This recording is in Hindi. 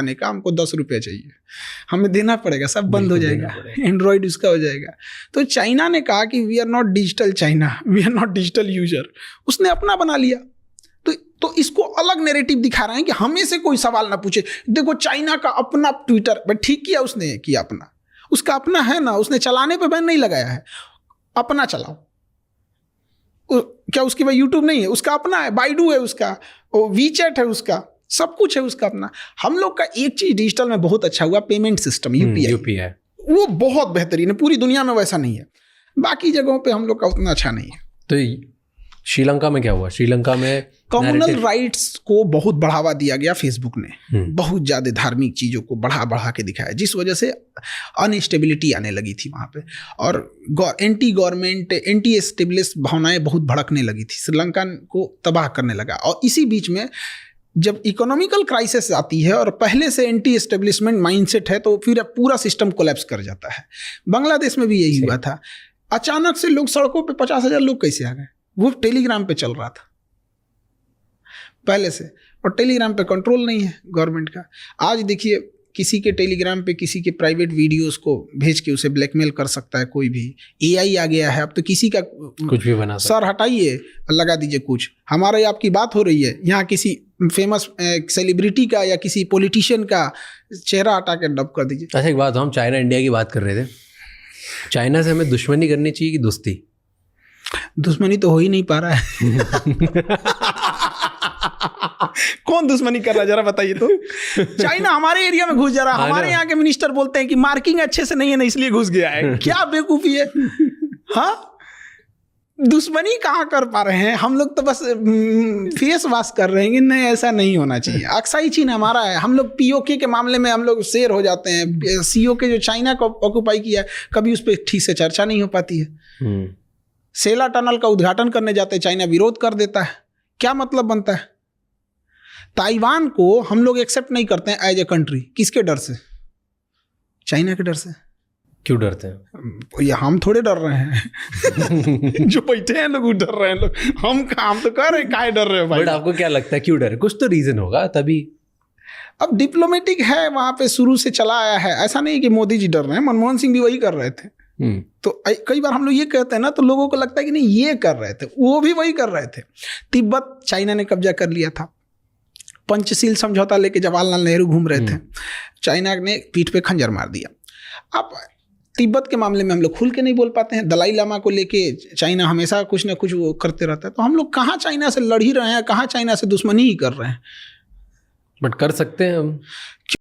आने का, हमको 10 रुपये चाहिए, हमें देना पड़ेगा, सब बंद हो जाएगा, एंड्रॉयड उसका हो जाएगा। तो चाइना ने कहा कि we are not digital China, we are not digital user, उसने अपना बना लिया। तो इसको अलग नैरेटिव दिखा रहे हैं कि हमें से कोई सवाल ना पूछे। देखो चाइना का अपना ट्विटर, बट ठीक किया उसने, किया अपना, उसका अपना है ना, उसने चलाने पे बैन नहीं लगाया है, अपना चलाओ। क्या उसकी भाई यूट्यूब नहीं है, उसका अपना है, बाइडू है उसका, वीचैट है उसका, सब कुछ है उसका अपना। हम लोग का एक चीज डिजिटल में बहुत अच्छा हुआ, पेमेंट सिस्टम, यूपीआई, वो बहुत बेहतरीन है, पूरी दुनिया में वैसा नहीं है, बाकी जगहों पे हम लोग का उतना अच्छा नहीं है। तो श्रीलंका में क्या हुआ? श्रीलंका में कम्युनल राइट्स को बहुत बढ़ावा दिया गया फेसबुक ने, बहुत ज़्यादा धार्मिक चीज़ों को बढ़ा के दिखाया, जिस वजह से अनस्टेबिलिटी आने लगी थी वहाँ पे, और एंटी गवर्नमेंट, एंटी एस्टेब्लिश भावनाएं बहुत भड़कने लगी थी, श्रीलंका को तबाह करने लगा। और इसी बीच में जब इकोनॉमिकल क्राइसिस आती है और पहले से एंटी एस्टेब्लिशमेंट माइंडसेट है, तो फिर पूरा सिस्टम कोलैप्स कर जाता है। बांग्लादेश में भी यही हुआ था, अचानक से लोग सड़कों पे 50,000 लोग कैसे आ गए? वो टेलीग्राम पे चल रहा था पहले से, और टेलीग्राम पे कंट्रोल नहीं है गवर्नमेंट का। आज देखिए किसी के टेलीग्राम पे किसी के प्राइवेट वीडियोस को भेज के उसे ब्लैकमेल कर सकता है कोई भी। एआई आ गया है, अब तो किसी का कुछ भी बना सकता है। सर हटाइए, लगा दीजिए कुछ, हमारे आपकी बात हो रही है, यहाँ किसी फेमस सेलिब्रिटी का या किसी पॉलिटिशियन का चेहरा हटा के डब कर दीजिए। अच्छा एक बात, हम चाइना इंडिया की बात कर रहे थे, चाइना से हमें दुश्मनी करनी चाहिए कि दोस्ती? दुश्मनी तो हो ही नहीं पा रहा है। कौन दुश्मनी कर रहा है जरा बताइए तो। चाइना हमारे एरिया में घुस जा रहा है, हमारे यहाँ के मिनिस्टर बोलते हैं कि मार्किंग अच्छे से नहीं है ना इसलिए घुस गया है। क्या बेवकूफी है। हाँ, दुश्मनी कहाँ कर पा रहे हैं हम लोग, तो बस फेस वॉश कर रहे हैं कि नहीं ऐसा नहीं होना चाहिए। अक्साई चीन हमारा है, हम लोग पीओके के मामले में हम लोग शेर हो जाते हैं। सीओके जो चाइना को ऑक्यूपाई किया कभी उस पर ठीक से चर्चा नहीं हो पाती है। सेला टनल का उद्घाटन करने जाते चाइना विरोध कर देता है, क्या मतलब बनता है। ताइवान को हम लोग एक्सेप्ट नहीं करते हैं एज ए कंट्री, किसके डर से? चाइना के डर से। क्यों डरते हैं? ये हम थोड़े डर रहे हैं। जो बैठे हैं लोग डर रहे हैं, लोग हम तो कह रहे हैं काहे डर रहे हो भाई। बट आपको क्या लगता है क्यों डर? कुछ तो रीजन होगा तभी। अब डिप्लोमेटिक है, वहां पे शुरू से चला आया है, ऐसा नहीं कि मोदी जी डर रहे हैं, मनमोहन सिंह भी वही कर रहे थे। तो कई बार हम लोग ये कहते हैं ना, तो लोगों को लगता है कि नहीं ये कर रहे थे, वो भी वही कर रहे थे। तिब्बत चाइना ने कब्जा कर लिया था, पंचशील समझौता लेके जवाहरलाल नेहरू घूम रहे थे, चाइना ने पीठ पे खंजर मार दिया। अब तिब्बत के मामले में हम लोग खुल के नहीं बोल पाते हैं, दलाई लामा को लेके चाइना हमेशा कुछ ना कुछ वो करते रहता है। तो हम लोग कहाँ चाइना से लड़ ही रहे हैं, कहाँ चाइना से दुश्मनी ही कर रहे हैं। बट कर सकते हैं हम।